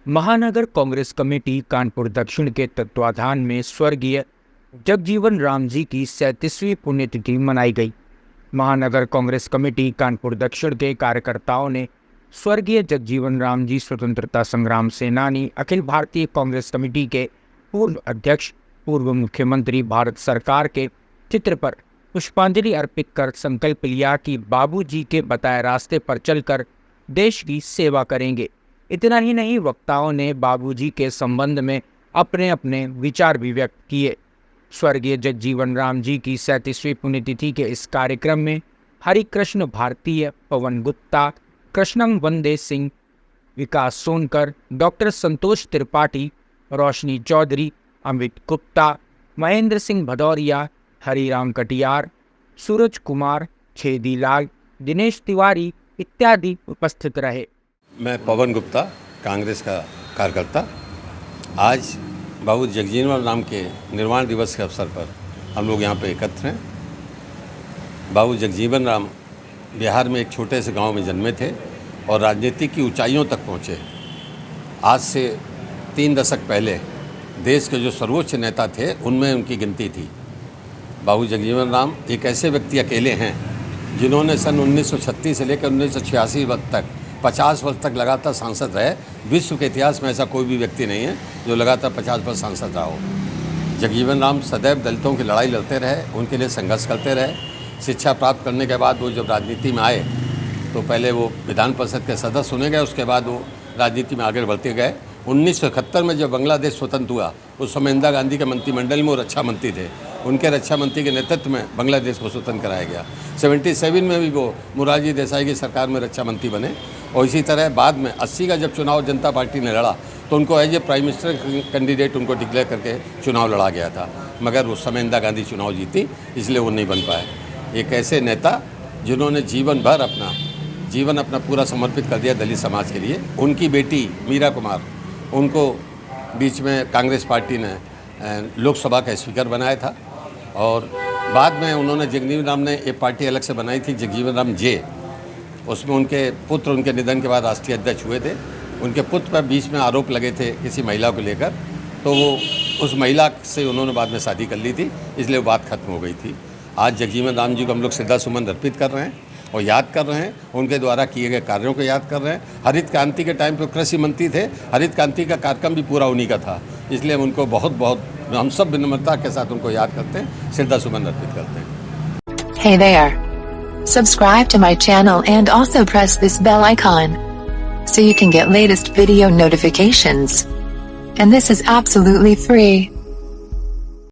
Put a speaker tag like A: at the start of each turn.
A: महानगर कांग्रेस कमेटी कानपुर दक्षिण के तत्वाधान में स्वर्गीय जगजीवन राम जी की 37वीं पुण्यतिथि मनाई गई। महानगर कांग्रेस कमेटी कानपुर दक्षिण के कार्यकर्ताओं ने स्वर्गीय जगजीवन राम जी स्वतंत्रता संग्राम सेनानी, अखिल भारतीय कांग्रेस कमेटी के पूर्व अध्यक्ष, पूर्व मुख्यमंत्री भारत सरकार के चित्र पर पुष्पांजलि अर्पित कर संकल्प लिया कि बाबूजी के बताए रास्ते पर चलकर देश की सेवा करेंगे। इतना ही नहीं, वक्ताओं ने बाबूजी के संबंध में अपने अपने विचार भी व्यक्त किए। स्वर्गीय जगजीवन राम जी की 37वीं पुण्यतिथि के इस कार्यक्रम में हरिकृष्ण भारतीय, पवन गुप्ता, कृष्णम वंदे सिंह, विकास सोनकर, डॉक्टर संतोष त्रिपाठी, रोशनी चौधरी, अमित गुप्ता, महेंद्र सिंह भदौरिया, हरिराम कटियार, सूरज कुमार, छेदी लाल, दिनेश तिवारी इत्यादि उपस्थित रहे।
B: मैं पवन गुप्ता, कांग्रेस का कार्यकर्ता। आज बाबू जगजीवन राम के निर्वाण दिवस के अवसर पर हम लोग यहाँ पे एकत्र हैं। बाबू जगजीवन राम बिहार में एक छोटे से गांव में जन्मे थे और राजनीति की ऊंचाइयों तक पहुँचे। आज से 3 दशक पहले देश के जो सर्वोच्च नेता थे उनमें उनकी गिनती थी। बाबू जगजीवन राम एक ऐसे व्यक्ति अकेले हैं जिन्होंने सन 1936 से लेकर 1986 वक्त तक 50 वर्ष तक लगातार सांसद रहे। विश्व के इतिहास में ऐसा कोई भी व्यक्ति नहीं है जो लगातार 50 वर्ष सांसद रहा हो। जगजीवन राम सदैव दलितों की लड़ाई लड़ते रहे, उनके लिए संघर्ष करते रहे। शिक्षा प्राप्त करने के बाद वो जब राजनीति में आए तो पहले वो विधान परिषद के सदस्य चुने गए, उसके बाद वो राजनीति में आगे बढ़ते गए। 1971 में जब बांग्लादेश स्वतंत्र हुआ उस समय इंदिरा गांधी के मंत्रिमंडल में वो रक्षा मंत्री थे। उनके रक्षा मंत्री के नेतृत्व में बांग्लादेश को स्वतंत्र कराया गया। 77 में भी वो मोरारजी देसाई की सरकार में रक्षा मंत्री बने। और इसी तरह बाद में 80 का जब चुनाव जनता पार्टी ने लड़ा तो उनको as a prime minister candidate उनको डिक्लेयर करके चुनाव लड़ा गया था, मगर उस समय इंदिरा गांधी चुनाव जीती, इसलिए वो नहीं बन पाए। एक ऐसे नेता जिन्होंने जीवन भर अपना पूरा समर्पित कर दिया दलित समाज के लिए। उनकी बेटी मीरा कुमार, उनको बीच में कांग्रेस पार्टी ने लोकसभा का स्पीकर बनाया था और बाद में उन्होंने जगजीवन राम ने एक पार्टी अलग से बनाई थी, जगजीवन राम जे। उसमें उनके पुत्र उनके निधन के बाद राष्ट्रीय अध्यक्ष हुए थे। उनके पुत्र पर बीच में आरोप लगे थे किसी महिला को लेकर, तो वो उस महिला से उन्होंने बाद में शादी कर ली थी, इसलिए वो बात खत्म हो गई थी। आज जगजीवन राम जी को हम लोग श्रद्धासुमन अर्पित कर रहे हैं और याद कर रहे हैं, उनके द्वारा किए गए कार्यों को याद कर रहे हैं। हरित क्रांति के टाइम पे कृषि मंत्री थे, हरित क्रांति का कार्यक्रम भी पूरा उन्हीं का था, इसलिए हम उनको बहुत हम सब विनम्रता के साथ उनको याद करते हैं, श्रद्धासुमन अर्पित करते हैं।
C: Hey there. Subscribe to my channel and also press this bell icon so you can get latest video notifications. And this is absolutely free.